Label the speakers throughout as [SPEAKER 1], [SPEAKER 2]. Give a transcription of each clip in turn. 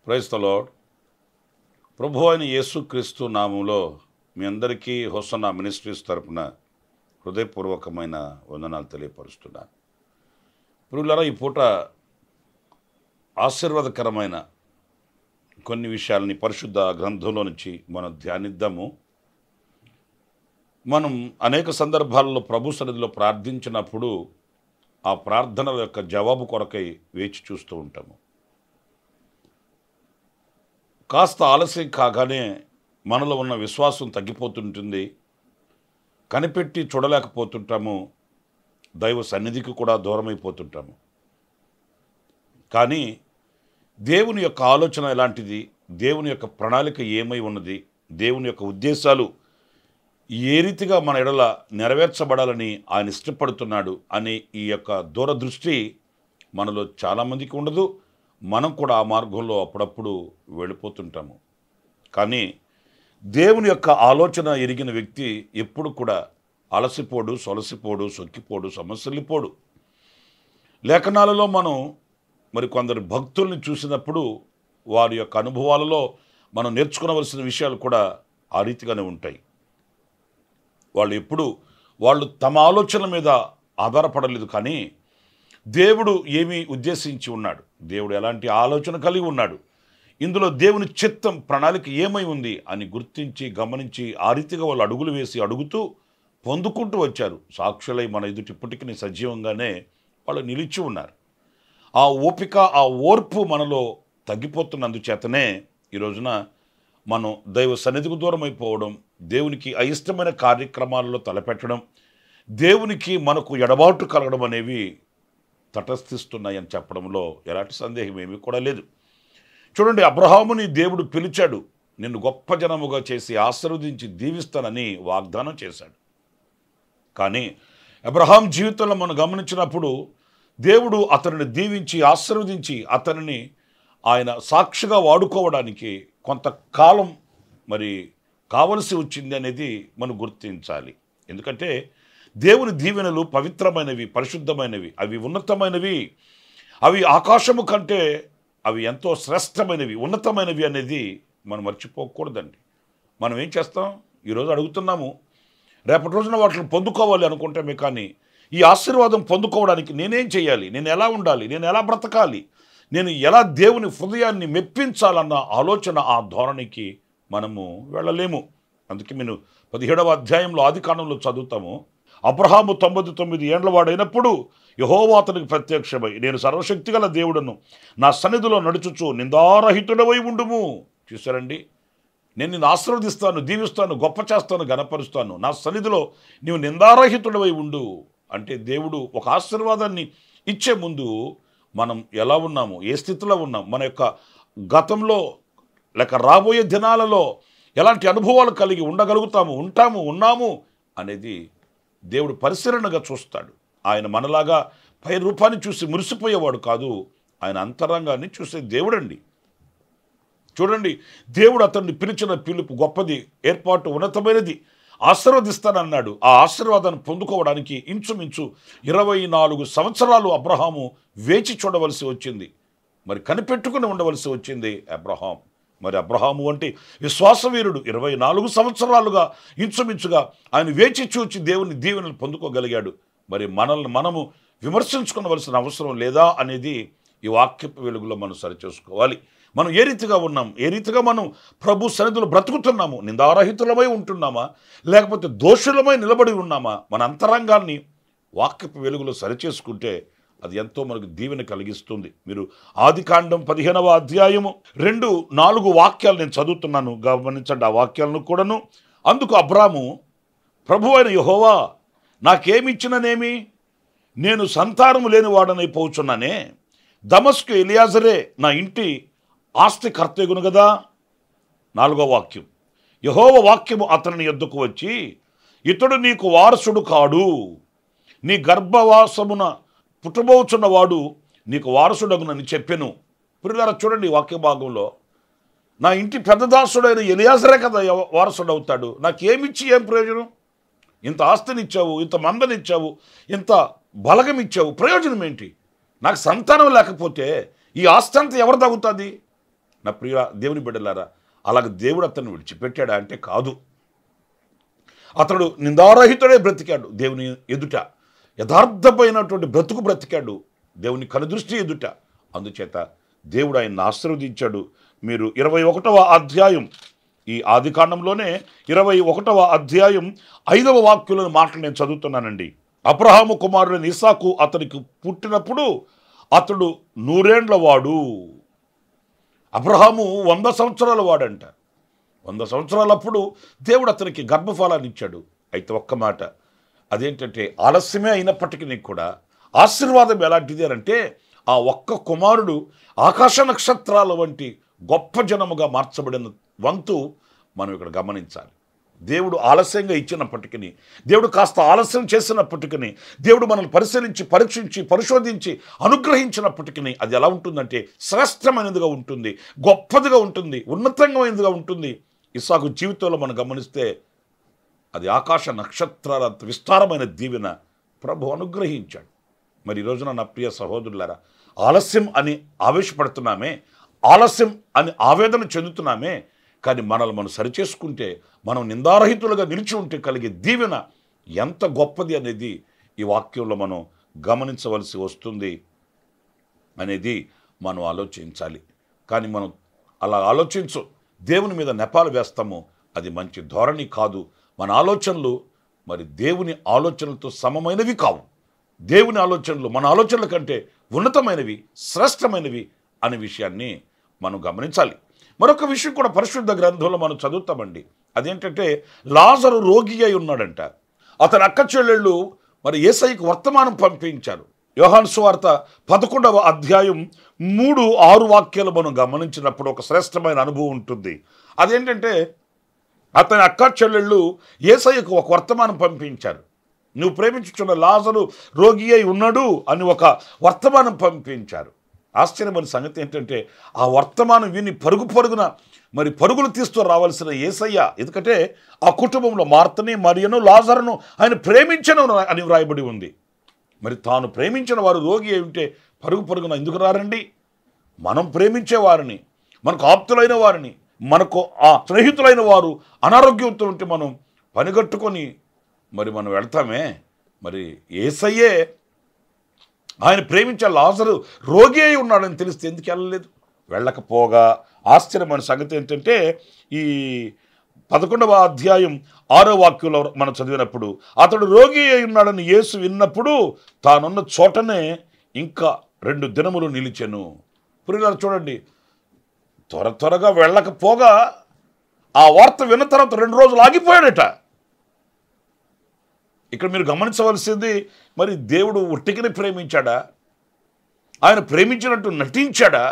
[SPEAKER 1] Praise the lord. ప్రభువు అయిన యేసుక్రీస్తు నామములో మీ అందరికీ హోసన్నా మినిస్ట్రీస్ తరపున హృదయపూర్వకమైన వందనాలు తెలియపరుస్తున్నాను. ప్రియులారా, ఈ పూట ఆశీర్వాదకరమైన కొన్ని విషయాలని పరిశుద్ధ గ్రంథంలో నుంచి మనం ధ్యానిద్దాము. మనం అనేక సందర్భాల్లో ప్రభు సన్నిధిలో ప్రార్థించినప్పుడు ఆ ప్రార్థనల యొక్క జవాబు కొరకై వేచి చూస్తూ ఉంటాము. కాస్త ఆలస్యం కాగానే మనలో ఉన్న విశ్వాసం తగ్గిపోతుంటుంది, కనిపెట్టి చూడలేకపోతుంటాము, దైవ సన్నిధికి కూడా దూరమైపోతుంటాము. కానీ దేవుని యొక్క ఆలోచన ఎలాంటిది, దేవుని యొక్క ప్రణాళిక ఏమై ఉన్నది, దేవుని యొక్క ఉద్దేశాలు ఏ రీతిగా మన ఎడల నెరవేర్చబడాలని ఆయన ఇష్టపడుతున్నాడు అనే ఈ యొక్క దూరదృష్టి మనలో చాలామందికి ఉండదు. మనం కూడా ఆ మార్గంలో అప్పుడప్పుడు వెళ్ళిపోతుంటాము. కానీ దేవుని యొక్క ఆలోచన ఎరిగిన వ్యక్తి ఎప్పుడు కూడా అలసిపోడు, సొలసిపోడు, సొక్కిపోడు, సమస్యలిపోడు. లేఖనాలలో మనం కొందరు భక్తుల్ని చూసినప్పుడు వారి యొక్క అనుభవాలలో మనం నేర్చుకోవలసిన విషయాలు కూడా ఆ రీతిగానే ఉంటాయి. వాళ్ళు తమ ఆలోచన మీద ఆధారపడలేదు, కానీ దేవుడు ఏమి ఉద్దేశించి ఉన్నాడు, దేవుడు ఎలాంటి ఆలోచన కలిగి ఉన్నాడు, ఇందులో దేవుని చిత్తం ప్రణాళిక ఏమై ఉంది అని గుర్తించి గమనించి ఆ రీతిగా వాళ్ళు అడుగులు వేసి అడుగుతూ పొందుకుంటూ వచ్చారు. సాక్షులై మన ఎదుటి ఇప్పటికీ సజీవంగానే వాళ్ళు నిలిచి ఉన్నారు. ఆ ఓపిక, ఆ ఓర్పు మనలో తగ్గిపోతున్నందుచేతనే ఈ రోజున మనం దైవ సన్నిధికి దూరం అయిపోవడం, దేవునికి అయిష్టమైన కార్యక్రమాలలో తలపెట్టడం, దేవునికి మనకు ఎడబాటు కలగడం అనేవి తటస్థిస్తున్నాయని చెప్పడంలో ఎలాంటి సందేహం ఏమీ కూడా లేదు. చూడండి, అబ్రహాముని దేవుడు పిలిచాడు, నిన్ను గొప్ప జనముగా చేసి ఆశీర్వదించి దీవిస్తానని వాగ్దానం చేశాడు. కానీ అబ్రహాం జీవితంలో మనం గమనించినప్పుడు దేవుడు అతనిని దీవించి ఆశీర్వదించి అతనిని ఆయన సాక్షిగా వాడుకోవడానికి కొంతకాలం కావలసి వచ్చింది అనేది మనం గుర్తించాలి. ఎందుకంటే దేవుని దీవెనలు పవిత్రమైనవి, పరిశుద్ధమైనవి, అవి ఉన్నతమైనవి, అవి ఆకాశము కంటే అవి ఎంతో శ్రేష్టమైనవి, ఉన్నతమైనవి అనేది మనం మర్చిపోకూడదండి. మనం ఏం చేస్తాం, ఈరోజు అడుగుతున్నాము, రేపటి రోజున వాటిని పొందుకోవాలి అనుకుంటామే. కానీ ఈ ఆశీర్వాదం పొందుకోవడానికి నేనేం చేయాలి, నేను ఎలా ఉండాలి, నేను ఎలా బ్రతకాలి, నేను ఎలా దేవుని హృదయాన్ని మెప్పించాలన్న ఆలోచన, ఆ ధోరణికి మనము వెళ్ళలేము. అందుకే నేను 17వ అధ్యాయంలో ఆదికాండంలో చదువుతాము, అబ్రహాము 99 ఏండ్ల వాడైనప్పుడు యెహోవా అతనికి ప్రత్యక్షమై, నేను సర్వశక్తిగల దేవుడను, నా సన్నిధిలో నడుచుచు నిందారహితుడవై ఉండుము. చూసారండి, నేను నిన్ను ఆశీర్వదిస్తాను, దీవిస్తాను, గొప్ప చేస్తాను, ఘనపరుస్తాను, నా సన్నిధిలో నీవు నిందారహితుడవై ఉండు అంటే దేవుడు ఒక ఆశీర్వాదాన్ని ఇచ్చే ముందు మనం ఎలా ఉన్నాము, ఏ స్థితిలో ఉన్నాం, మన యొక్క గతంలో లేక రాబోయే దినాలలో ఎలాంటి అనుభవాలు కలిగి ఉన్నాము అనేది దేవుడు పరిశీలనగా చూస్తాడు. ఆయన మనలాగా పై రూపాన్ని చూసి మురిసిపోయేవాడు కాదు, ఆయన అంతరంగాన్ని చూసే దేవుడండి. చూడండి, దేవుడు అతన్ని పిలిచిన పిలుపు గొప్పది, ఏర్పాటు ఉన్నతమైనది, ఆశీర్వదిస్తానన్నాడు. ఆ ఆశీర్వాదాన్ని పొందుకోవడానికి ఇంచుమించు 24 సంవత్సరాలు అబ్రహాము వేచి చూడవలసి వచ్చింది, కనిపెట్టుకుని ఉండవలసి వచ్చింది అబ్రహాం. అబ్రహాము అంటే విశ్వాసవీరుడు 24 సంవత్సరాలుగా ఇంచుమించుగా ఆయన వేచి చూచి దేవుని దీవెనలు పొందుకోగలిగాడు. మనల్ని మనము విమర్శించుకోవలసిన అవసరం లేదా అనేది ఈ వాక్యపు వెలుగులో మనం సరిచేసుకోవాలి. మనం ఏ రీతిగా ఉన్నాం, ఏ రీతిగా మనం ప్రభు సన్నిధిలో బ్రతుకుతున్నాము, నిందారహితులమై ఉంటున్నామా, లేకపోతే దోషులమై నిలబడి ఉన్నామా, మన అంతరంగాన్ని వాక్యపు వెలుగులో సరిచేసుకుంటే అది ఎంతో మనకు దీవెన కలిగిస్తుంది. మీరు ఆదికాండం 15వ అధ్యాయము 2-4 వాక్యాలు నేను చదువుతున్నాను, గమనించండి ఆ వాక్యాలను కూడాను. అందుకు అబ్రాము, ప్రభు అయిన యెహోవా నాకేమిచ్చిననేమి, నేను సంతానము లేని వాడనైపోచున్నానే, దమస్కు ఎలియాజరే నా ఇంటి ఆస్తి కర్తెగును కదా. 4వ వాక్యం, యెహోవా వాక్యము అతని యొద్దకు వచ్చి, ఇతడు నీకు వారసుడు కాడు, నీ గర్భవాసమున పుట్టబోచున్నవాడు నీకు వారసుడగునని చెప్పెను. ప్రియులారా చూడండి, ఈ వాక్య భాగంలో నా ఇంటి పెద్దదాసుడైన ఎలియాజరే కదా వారసుడు అవుతాడు. నాకేమిచ్చి ఏం ప్రయోజనం? ఇంత ఆస్తినిచ్చావు, ఇంత మందనిచ్చావు, ఇంత బలగం ఇచ్చావు, ప్రయోజనం ఏంటి? నాకు సంతానం లేకపోతే ఈ ఆస్తి అంతా ఎవరు తగ్గుతుంది? నా ప్రియ దేవుని బిడ్డలారా, అలాగే దేవుడు అతన్ని విడిచిపెట్టాడా అంటే కాదు. అతడు నిందారహితుడే బ్రతికాడు, దేవుని ఎదుట యథార్థమైనటువంటి బ్రతుకు బ్రతికాడు, దేవుని కనుదృష్టి ఎదుట. అందుచేత దేవుడు ఆయన్ని ఆశీర్వదించాడు. మీరు 21వ అధ్యాయం, ఈ ఆదికాండంలోనే 21వ అధ్యాయం 5వ వాక్యంలోని మాటలు నేను చదువుతున్నానండి. అబ్రహాము కుమారుడైన ఇస్సాకు అతనికి పుట్టినప్పుడు అతడు 100 ఏండ్ల వాడు. అబ్రహాము 100 సంవత్సరాల వాడంట. 100 సంవత్సరాలప్పుడు దేవుడు అతనికి గర్భఫలాన్ని ఇచ్చాడు. అయితే ఒక్క మాట, అదేంటంటే ఆలస్యమే అయినప్పటికీ కూడా ఆశీర్వాదం ఎలాంటిది అంటే, ఆ ఒక్క కుమారుడు ఆకాశ నక్షత్రాల వంటి గొప్ప జనముగా మార్చబడిన వంతు మనం ఇక్కడ గమనించాలి. దేవుడు ఆలస్యంగా ఇచ్చినప్పటికీ, దేవుడు కాస్త ఆలస్యం చేసినప్పటికీ, దేవుడు మనల్ని పరిశీలించి పరీక్షించి పరిశోధించి అనుగ్రహించినప్పటికీ అది ఎలా ఉంటుందంటే శ్రేష్టమైనదిగా ఉంటుంది, గొప్పదిగా ఉంటుంది, ఉన్నతమైనదిగా ఉంటుంది. ఇస్సాకు జీవితంలో మనం గమనిస్తే అది ఆకాశ నక్షత్రాల విస్తారమైన దీవెన ప్రభు అనుగ్రహించాడు. మరి ఈ రోజున నా ప్రియ సహోదరులారా, ఆలస్యం అని ఆవేశపడుతున్నామే, ఆలస్యం అని ఆవేదన చెందుతున్నామే, కానీ మనల్ని మనం సరిచేసుకుంటే, మనం నిందారహితులుగా నిలిచి ఉంటే కలిగే దీవెన ఎంత గొప్పది అనేది ఈ వాక్యంలో మనం గమనించవలసి వస్తుంది అనేది మనం ఆలోచించాలి. కానీ మనం అలా ఆలోచించు, దేవుని మీద నెపాలు వేస్తాము, అది మంచి ధోరణి కాదు. మన ఆలోచనలు మరి దేవుని ఆలోచనలతో సమమైనవి కావు. దేవుని ఆలోచనలు మన ఆలోచనల కంటే ఉన్నతమైనవి, శ్రేష్టమైనవి అనే విషయాన్ని మనం గమనించాలి. మరొక విషయం కూడా పరిశుద్ధ గ్రంథంలో మనం చదువుతామండి. అదేంటంటే లాజరు రోగి అయి ఉన్నాడంట. అతని అక్క చెల్లెళ్ళు మరి యేసయ్యకు వర్తమానం పంపించారు. యోహాను సువార్త 11వ అధ్యాయం 3-6 వాక్యాలు మనం గమనించినప్పుడు ఒక శ్రేష్టమైన అనుభవం ఉంటుంది. అదేంటంటే అతని అక్క చెల్లెళ్ళు యేసయ్యకు ఒక వర్తమానం పంపించారు. నువ్వు ప్రేమించుచున్న లాజరు రోగి అయి ఉన్నాడు అని ఒక వర్తమానం పంపించారు. ఆశ్చర్యమైన సంగతి ఏంటంటే ఆ వర్తమానం విని పరుగున మరి పరుగులు తీస్తూ రావాల్సిన యేసయ్య, ఎందుకంటే ఆ కుటుంబంలో మార్తని, మరియను, లాజరును ఆయన ప్రేమించను అని వ్రాయబడి ఉంది. మరి తాను ప్రేమించిన వారు రోగి అయి ఉంటే పరుగున ఎందుకు రారండి? మనం ప్రేమించే వారిని, మనకు ఆప్తులైన వారిని, మనకు ఆ స్నేహితులైన వారు అనారోగ్యంతో ఉంటే మనం పనిగట్టుకొని మరి మనం వెళ్తామే. మరి యేసయ్యే ఆయన ప్రేమించే లాజరు రోగి అయి ఉన్నాడని తెలిస్తే ఎందుకు వెళ్ళలేదు? వెళ్ళకపోగా ఆశ్చర్యమైన సంగతి ఏంటంటే ఈ 11వ అధ్యాయం 6వ వాక్యంలో మనం చదివినప్పుడు అతడు రోగి అయి ఉన్నాడని యేసు విన్నప్పుడు తానున్న చోటనే ఇంకా 2 దినములు నిలిచెను. పురిగారు చూడండి, త్వరగా వెళ్ళకపోగా ఆ వార్త విన్న తర్వాత 2 రోజులు ఆగిపోయాడట. ఇక్కడ మీరు గమనించవలసింది, మరి దేవుడు ఒట్టికిని ప్రేమించాడా? ఆయన ప్రేమించినట్టు నటించాడా?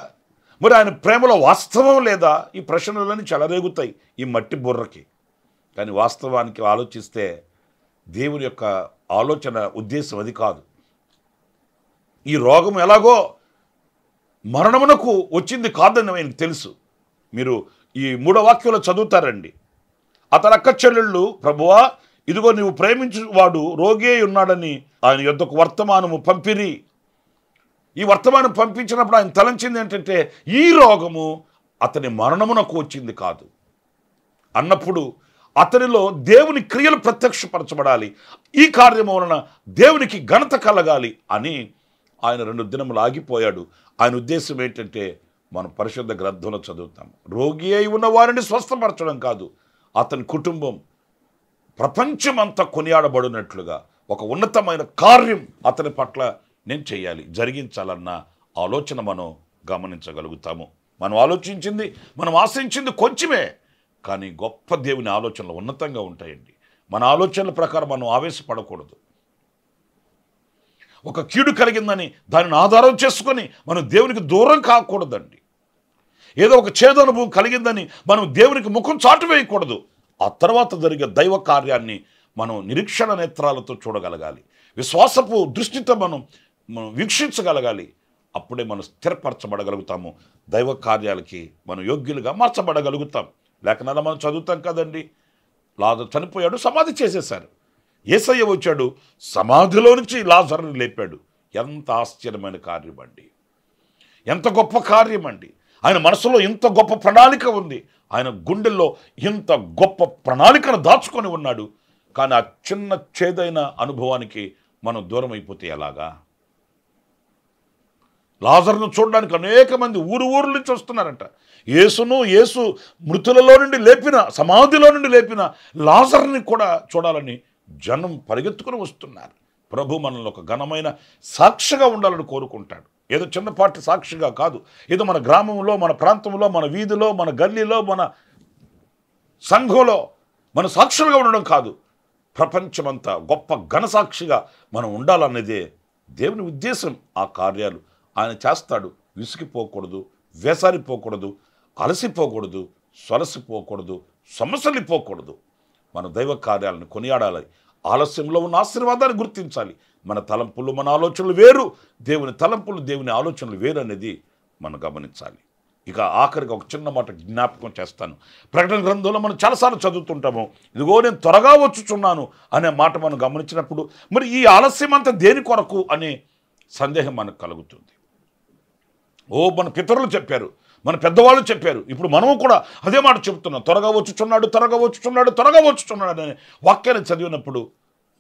[SPEAKER 1] మరి ఆయన ప్రేమలో వాస్తవం లేదా? ఈ ప్రశ్నలన్నీ చెలరేగుతాయి ఈ మట్టి బుర్రకి. కానీ వాస్తవానికి ఆలోచిస్తే దేవుని యొక్క ఆలోచన ఉద్దేశం అది కాదు. ఈ రోగం ఎలాగో మరణమునకు వచ్చింది కాదని ఆయనకు తెలుసు. మీరు ఈ 3వ వాక్యంలో చదువుతారండి. అతని అక్క చెల్లెళ్ళు, ప్రభువా ఇదిగో నీవు ప్రేమించు వాడు రోగి ఉన్నాడని ఆయన యొద్దకు వర్తమానము పంపిరి. ఈ వర్తమానం పంపించినప్పుడు ఆయన తలంచింది ఏంటంటే ఈ రోగము అతని మరణమునకు వచ్చింది కాదు అన్నప్పుడు అతనిలో దేవుని క్రియలు ప్రత్యక్షపరచబడాలి, ఈ కార్యము వలన దేవునికి ఘనత కలగాలి అని ఆయన 2 దినములు ఆగిపోయాడు. ఆయన ఉద్దేశం ఏంటంటే మనం పరిశుద్ధ గ్రంథంలో చదువుతాం, రోగి అయి ఉన్న వారిని స్వస్థపరచడం కాదు, అతని కుటుంబం ప్రపంచమంతా కొనియాడబడినట్లుగా ఒక ఉన్నతమైన కార్యం అతని పట్ల నేను చేయాలి, జరిగించాలన్న ఆలోచన మనం గమనించగలుగుతాము. మనం ఆలోచించింది, మనం ఆశించింది కొంచెమే, కానీ గొప్ప దేవుని ఆలోచనలు ఉన్నతంగా ఉంటాయండి. మన ఆలోచనల ప్రకారం మనం ఆవేశపడకూడదు. ఒక కీడు కలిగిందని దానిని ఆధారం చేసుకొని మనం దేవునికి దూరం కాకూడదండి. ఏదో ఒక చేదు అనుభవం కలిగిందని మనం దేవునికి ముఖం చాటు వేయకూడదు. ఆ తర్వాత జరిగే దైవ కార్యాన్ని మనం నిరీక్షణ నేత్రాలతో చూడగలగాలి. విశ్వాసపు దృష్టితో మనం వీక్షించగలగాలి. అప్పుడే మనం స్థిరపరచబడగలుగుతాము. దైవ కార్యాలకి మనం యోగ్యులుగా మార్చబడగలుగుతాం. లేఖనాల్లో మనం చదువుతాం కదండి, లాజరు చనిపోయాడు, సమాధి చేసేశారు. యేసయ్య వచ్చాడు, సమాధిలో నుంచి లాజరుని లేపాడు. ఎంత ఆశ్చర్యమైన కార్యం అండి, ఎంత గొప్ప కార్యం అండి. ఆయన మనసులో ఇంత గొప్ప ప్రణాళిక ఉంది. ఆయన గుండెల్లో ఇంత గొప్ప ప్రణాళికను దాచుకొని ఉన్నాడు. కానీ ఆ చిన్న చేదైన అనుభవానికి మనం దూరం అయిపోతే ఎలాగా? లాజరును చూడడానికి అనేక మంది ఊరు నుంచి వస్తున్నారంట. యేసు మృతులలో నుండి లేపిన, సమాధిలో నుండి లేపిన లాజరుని కూడా చూడాలని జనం పరిగెత్తుకుని వస్తున్నారు. ప్రభు మనల్ని ఒక ఘనమైన సాక్షిగా ఉండాలని కోరుకుంటాడు. ఏదో చిన్నపాటి సాక్షిగా కాదు, ఏదో మన గ్రామంలో, మన ప్రాంతంలో, మన వీధిలో, మన గల్లీలో, మన సంఘంలో మన సాక్షులుగా ఉండడం కాదు, ప్రపంచమంతా గొప్ప ఘనసాక్షిగా మనం ఉండాలన్నదే దేవుని ఉద్దేశం. ఆ కార్యాలు ఆయన చేస్తాడు. విసిగిపోకూడదు, వేసారిపోకూడదు, అలసిపోకూడదు, సొలసిపోకూడదు, సమస్యలిపోకూడదు. మన దైవ కార్యాలను కొనియాడాలి. ఆలస్యంలో ఉన్న ఆశీర్వాదాన్ని గుర్తించాలి. మన తలంపులు, మన ఆలోచనలు వేరు, దేవుని తలంపులు, దేవుని ఆలోచనలు వేరు అనేది మనం గమనించాలి. ఇక ఆఖరికి ఒక చిన్న మాట జ్ఞాపకం చేస్తాను. ప్రకటన గ్రంథంలో మనం చాలాసార్లు చదువుతుంటాము, ఇదిగో నేను త్వరగా వచ్చుచున్నాను అనే మాట మనం గమనించినప్పుడు మరి ఈ ఆలస్యం అంతా దేని కొరకు అనే సందేహం మనకు కలుగుతుంది. మన పితరులు చెప్పారు, మన పెద్దవాళ్ళు చెప్పారు, ఇప్పుడు మనము కూడా అదే మాట చెబుతున్నాం. త్వరగా వచ్చుచున్నాడు, త్వరగా వచ్చుచున్నాడు, త్వరగా వచ్చుచున్నాడు అనే వాక్యాన్ని చదివినప్పుడు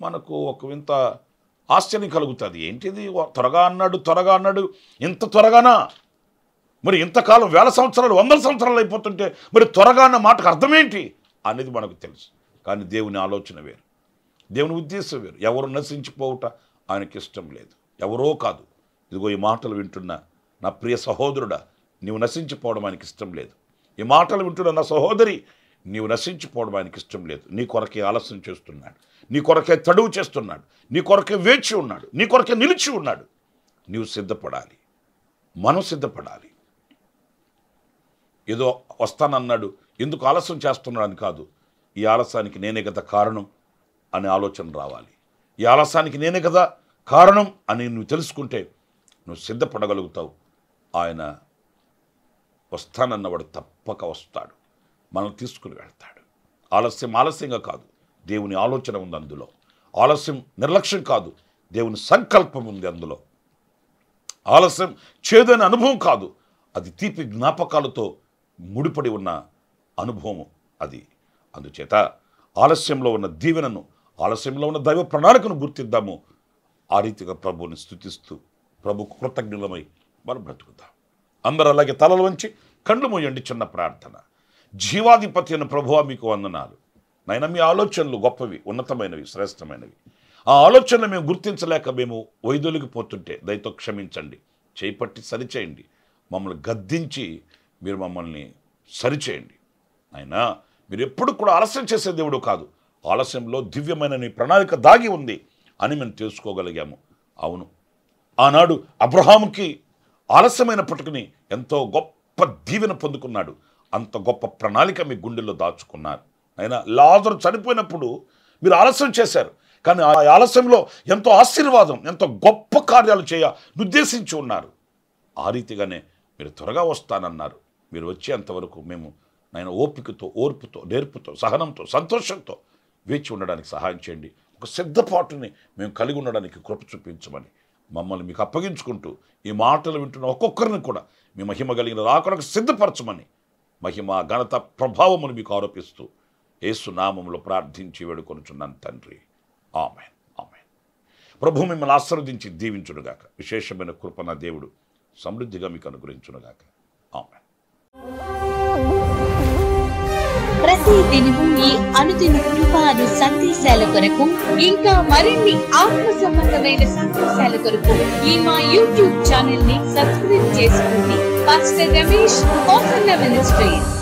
[SPEAKER 1] మనకు ఒక వింత ఆశ్చర్యం కలుగుతుంది. ఏంటిది, త్వరగా అన్నాడు, ఇంత త్వరగానా? మరి ఇంతకాలం 1000 సంవత్సరాలు 100 సంవత్సరాలు అయిపోతుంటే మరి త్వరగా అన్న మాటకు అర్థమేంటి అనేది మనకు తెలుసు. కానీ దేవుని ఆలోచన వేరు, దేవుని ఉద్దేశం వేరు. ఎవరు నశించిపోవుట ఆయనకి ఇష్టం లేదు, ఎవరో కాదు. ఇదిగో ఈ మాటలు వింటున్న నా ప్రియ సహోదరుడా, నీవు నశించిపోవడం ఆయనకి ఇష్టం లేదు. ఈ మాటలు వింటున్న నా సహోదరి, నీవు నశించిపోవడం ఆయనకి ఇష్టం లేదు. నీ కొరకే ఆలస్యం చేస్తున్నాడు, నీ కొరకే తడువు చేస్తున్నాడు, నీ కొరకే వేచి ఉన్నాడు, నీ కొరకే నిలిచి ఉన్నాడు. నీవు సిద్ధపడాలి, మనం సిద్ధపడాలి. ఏదో వస్తానన్నాడు, ఎందుకు ఆలస్యం చేస్తున్నాడు అని కాదు. ఈ ఆలస్యానికి నేనే కదా కారణం అనే ఆలోచన రావాలి. ఈ ఆలస్యానికి నేనే కదా కారణం అని నువ్వు తెలుసుకుంటే నువ్వు సిద్ధపడగలుగుతావు. ఆయన వస్తానన్నవాడు తప్పక వస్తాడు, మనం తీసుకుని వెళ్తాడు. ఆలస్యంగా కాదు, దేవుని ఆలోచన ఉంది అందులో. ఆలస్యం నిర్లక్ష్యం కాదు, దేవుని సంకల్పం ఉంది అందులో. ఆలస్యం చేదైన అనుభవం కాదు, అది తీపి జ్ఞాపకాలతో ముడిపడి ఉన్న అనుభవం అది. అందుచేత ఆలస్యంలో ఉన్న దీవెనను, ఆలస్యంలో ఉన్న దైవ ప్రణాళికను గుర్తిద్దాము. ఆ రీతిగా ప్రభువుని స్తుతిస్తూ ప్రభుకు కృతజ్ఞులమై మనం బ్రతుకుతాం. అందరూ అలాగే తలలు వంచి కళ్ళు మూయండి. చిన్న ప్రార్థన. జీవాధిపతి అయిన ప్రభువా, మీకు వందనాలు. నైనా మీ ఆలోచనలు గొప్పవి, ఉన్నతమైనవి, శ్రేష్టమైనవి. ఆ ఆలోచనలు మేము గుర్తించలేక మేము వైదొలిగిపోతుంటే దయతో క్షమించండి, చేపట్టి సరిచేయండి. మమ్మల్ని గద్దించి మీరు మమ్మల్ని సరిచేయండి. అయినా మీరు ఎప్పుడు కూడా ఆలస్యం చేసే దేవుడు కాదు, ఆలస్యంలో దివ్యమైన నీ ప్రణాళిక దాగి ఉంది అని మేము తెలుసుకోగలిగాము. అవును, ఆనాడు అబ్రహాముకి ఆలస్యమైనప్పటికీ ఎంతో గొప్ప దీవెన పొందుకున్నాడు. అంత గొప్ప ప్రణాళిక మీ గుండెల్లో దాచుకున్నారు. అయినా లాజరు చనిపోయినప్పుడు మీరు ఆలస్యం చేశారు, కానీ ఆ ఆలస్యంలో ఎంతో ఆశీర్వాదం, ఎంతో గొప్ప కార్యాలు నిర్దేశించి ఉన్నారు. ఆ రీతిగానే మీరు త్వరగా వస్తానన్నారు. మీరు వచ్చేంతవరకు మేము నాయన ఓపికతో, ఓర్పుతో, నేర్పుతో, సహనంతో, సంతోషంతో వేచి ఉండడానికి సహాయం చేయండి. ఒక సిద్ధపాటుని మేము కలిగి ఉండడానికి కృప చూపించమని మమ్మల్ని మీకు అప్పగించుకుంటూ ఈ మాటలు వింటున్న ఒక్కొక్కరిని కూడా మీ మహిమ కలిగిన రాకడకు సిద్ధపరచమని మహిమ, ఘనత, ప్రభావమును మీకు ఆరోపిస్తూ యేసు నామములో ప్రార్థించి వేడుకొనుచున్నాను తండ్రి. ఆమేన్, ఆమేన్. ప్రభు మిమ్మల్ని ఆశీర్వదించి దీవించునుగాక. విశేషమైన కృప నా దేవుడు సమృద్ధిగా మీకు అనుగ్రహించునుగాక. ఆమేన్.
[SPEAKER 2] ప్రతి దినము ఈ అనుదిన కృపాను సందేశాల కొరకు, ఇంకా మరిన్ని ఆత్మ సంబంధమైన సందేశాల కొరకు ఈ మా యూట్యూబ్ ఛానల్ ని సబ్స్క్రైబ్ చేసుకోండి. Pastor Ramesh ministries.